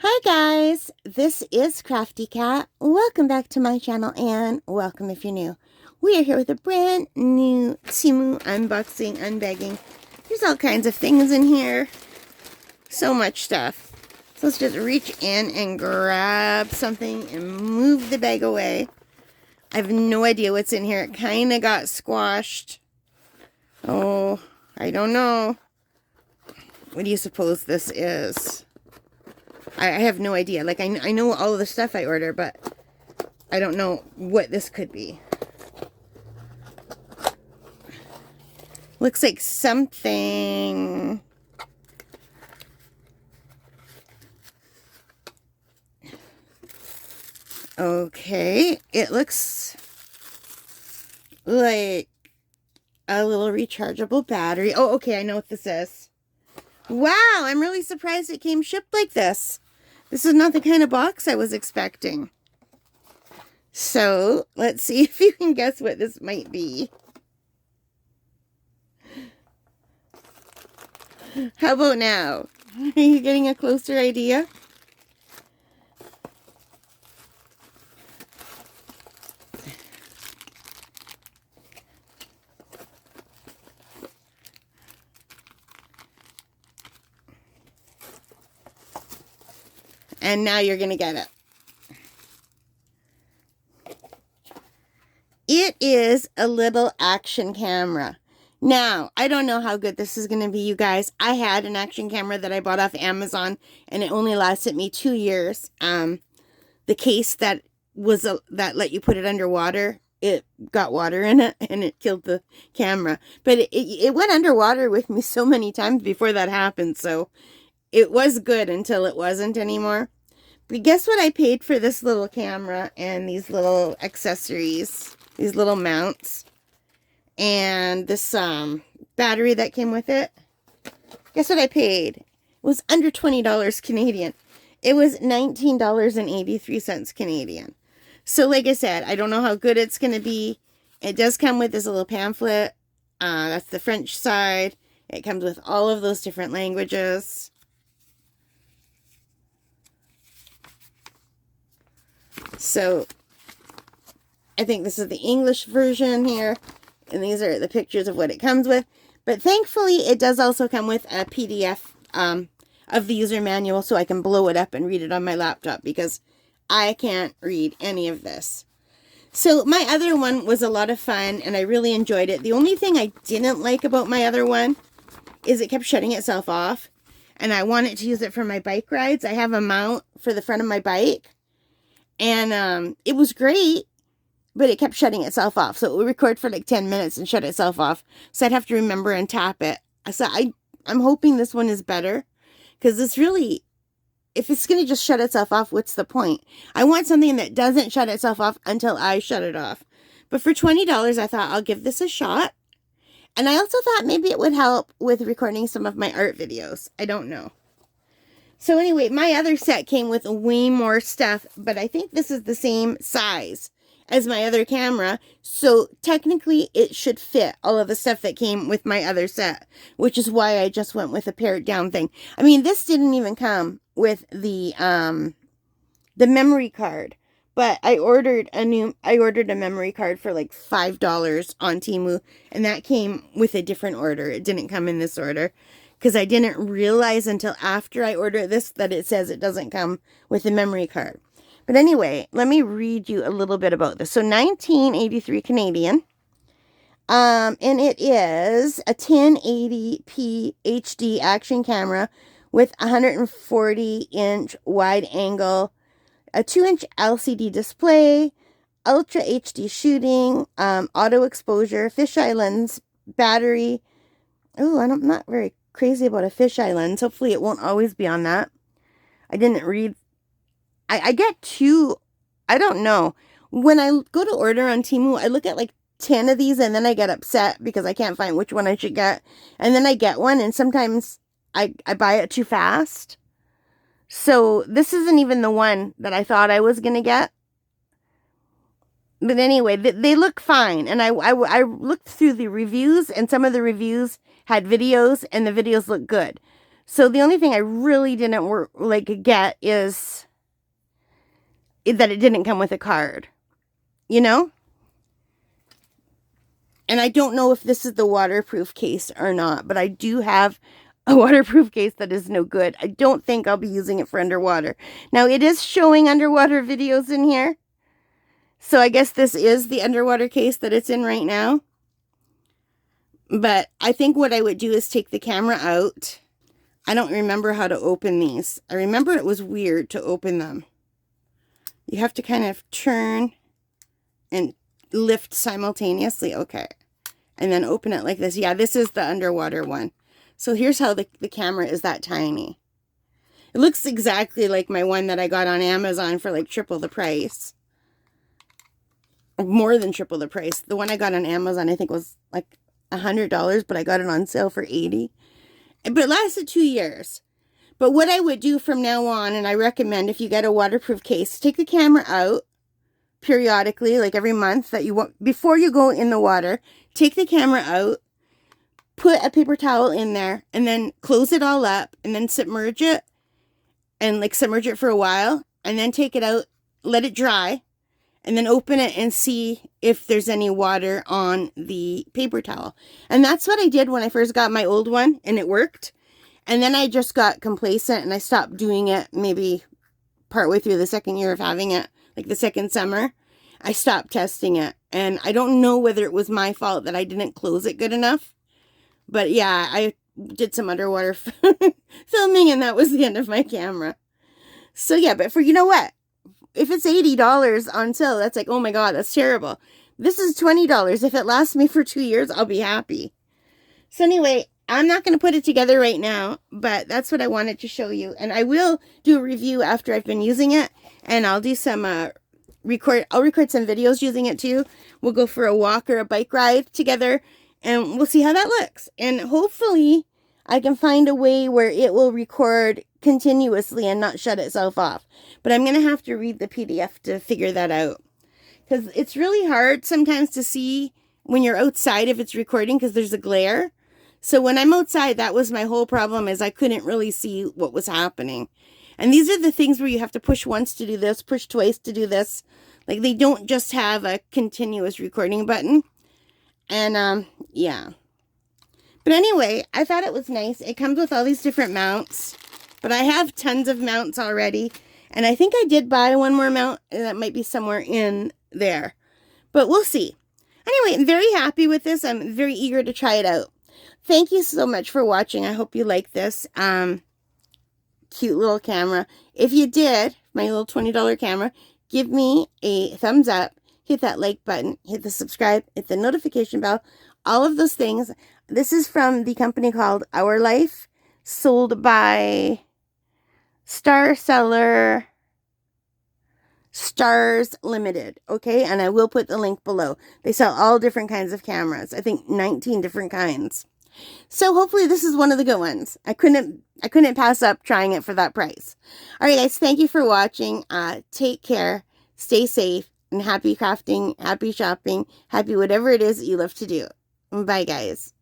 Hi guys, this is Crafty Cat. Welcome back to my channel and welcome if you're new. We are here with a brand new Temu unboxing, unbagging. There's all kinds of things in here. So much stuff. So let's just reach in and grab something and move the bag away. I have no idea what's in here. It kind of got squashed. Oh, I don't know. What do you suppose this is? I have no idea. Like, I know all of the stuff I order, but I don't know what this could be. Looks like something... Okay, it looks like a little rechargeable battery. Oh, okay, I know what this is. Wow, I'm really surprised it came shipped like this. This is not the kind of box I was expecting. So, let's see if you can guess what this might be. How about now? Are you getting a closer idea? And now you're going to get it. It is a little action camera. Now, I don't know how good this is going to be, you guys. I had an action camera that I bought off Amazon, and it only lasted me 2 years. The case that was that let you put it underwater, it got water in it, and it killed the camera. But it went underwater with me so many times before that happened, so it was good until it wasn't anymore. But guess what I paid for this little camera and these little accessories, these little mounts, and this battery that came with it? Guess what I paid? It was under $20 Canadian. It was $19.83 Canadian. So like I said, I don't know how good it's going to be. It does come with this little pamphlet. That's the French side. It comes with all of those different languages. So, I think this is the English version here, and these are the pictures of what it comes with. But thankfully, it does also come with a PDF of the user manual, so I can blow it up and read it on my laptop, because I can't read any of this. So, my other one was a lot of fun, and I really enjoyed it. The only thing I didn't like about my other one is it kept shutting itself off, and I wanted to use it for my bike rides. I have a mount for the front of my bike. And it was great, but it kept shutting itself off. So it would record for like 10 minutes and shut itself off. So I'd have to remember and tap it. So I'm hoping this one is better. Because this really, if it's going to just shut itself off, what's the point? I want something that doesn't shut itself off until I shut it off. But for $20, I thought I'll give this a shot. And I also thought maybe it would help with recording some of my art videos. I don't know. So anyway, my other set came with way more stuff, but I think this is the same size as my other camera. So technically it should fit all of the stuff that came with my other set, which is why I just went with a pared down thing. I mean, this didn't even come with the memory card, but I ordered a memory card for like $5 on Temu, and that came with a different order. It didn't come in this order, because I didn't realize until after I ordered this that it says it doesn't come with a memory card. But anyway, let me read you a little bit about this. So 1983 Canadian. And it is a 1080p HD action camera with 140-inch wide angle, a 2-inch LCD display, Ultra HD shooting, auto exposure, fisheye lens, battery. Oh, I'm not very crazy about a fisheye lens. Hopefully it won't always be on that. I didn't read. I get two. I don't know. When I go to order on Temu, I look at like 10 of these and then I get upset because I can't find which one I should get. And then I get one, and sometimes I buy it too fast. So this isn't even the one that I thought I was going to get. But anyway, they look fine. And I looked through the reviews, and some of the reviews had videos, and the videos look good. So the only thing I really didn't get is that it didn't come with a card, you know? And I don't know if this is the waterproof case or not, but I do have a waterproof case that is no good. I don't think I'll be using it for underwater. Now, it is showing underwater videos in here. So I guess this is the underwater case that it's in right now. But I think what I would do is take the camera out. I don't remember how to open these. I remember it was weird to open them. You have to kind of turn and lift simultaneously. Okay. And then open it like this. Yeah, this is the underwater one. So here's how the camera is that tiny. It looks exactly like my one that I got on Amazon for like triple the price. More than triple the price. The one I got on Amazon I think was like $100, but I got it on sale for $80. But it lasted 2 years. But what I would do from now on, and I recommend if you get a waterproof case, take the camera out periodically, like every month that you want, before you go in the water, take the camera out, put a paper towel in there, and then close it all up, and then submerge it, and like submerge it for a while, and then take it out, let it dry, and then open it and see if there's any water on the paper towel. And that's what I did when I first got my old one, and it worked. And then I just got complacent, and I stopped doing it maybe partway through the second year of having it, like the second summer. I stopped testing it, and I don't know whether it was my fault that I didn't close it good enough. But yeah, I did some underwater filming, and that was the end of my camera. So yeah, but you know what? If it's $80 on sale, that's like, oh my God, that's terrible. This is $20. If it lasts me for 2 years, I'll be happy. So anyway, I'm not going to put it together right now, but that's what I wanted to show you. And I will do a review after I've been using it, and I'll do some I'll record some videos using it too. We'll go for a walk or a bike ride together, and we'll see how that looks. And hopefully I can find a way where it will record continuously and not shut itself off. But I'm going to have to read the PDF to figure that out. Because it's really hard sometimes to see when you're outside if it's recording because there's a glare. So when I'm outside, that was my whole problem, is I couldn't really see what was happening. And these are the things where you have to push once to do this, push twice to do this. Like, they don't just have a continuous recording button. And, yeah. But anyway, I thought it was nice. It comes with all these different mounts. But I have tons of mounts already. And I think I did buy one more mount. And that might be somewhere in there. But we'll see. Anyway, I'm very happy with this. I'm very eager to try it out. Thank you so much for watching. I hope you like this cute little camera. If you did, my little $20 camera, give me a thumbs up. Hit that like button. Hit the subscribe. Hit the notification bell. All of those things. This is from the company called Our Life, sold by Star Seller Stars Limited. Okay, and I will put the link below. They sell all different kinds of cameras. I think 19 different kinds. So hopefully this is one of the good ones. I couldn't pass up trying it for that price. All right, guys, thank you for watching. Take care, stay safe, and happy crafting, happy shopping, happy whatever it is that you love to do. Bye, guys.